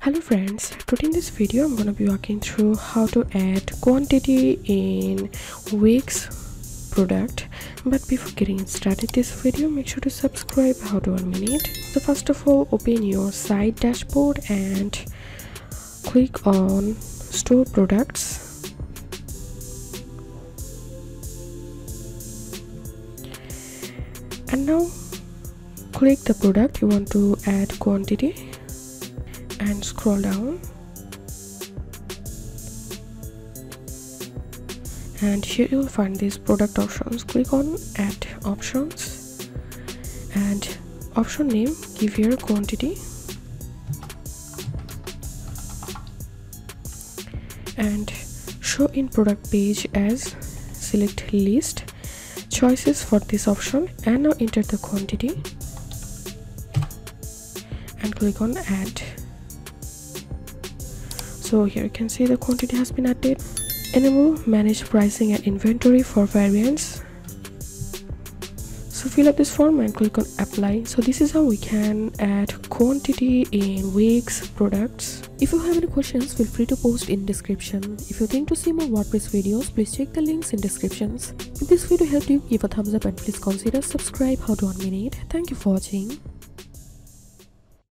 Hello friends, today in this video I'm going to be walking through how to add quantity in Wix product. But before getting started this video, make sure to subscribe. How to 1 minute. So first of all, open your site dashboard and click on store products. And now click the product you want to add quantity and scroll down, and here you'll find these product options. Click on add options and option name, give your quantity, and show in product page as select list. Choices for this option, and now enter the quantity and click on add. So here you can see the quantity has been added. Enable manage pricing and inventory for variants. So fill up this form and click on apply. So this is how we can add quantity in Wix products. If you have any questions, feel free to post in description. If you think to see more WordPress videos, please check the links in descriptions. If this video helped you, give a thumbs up and please consider subscribe. How to 1 minute. Thank you for watching.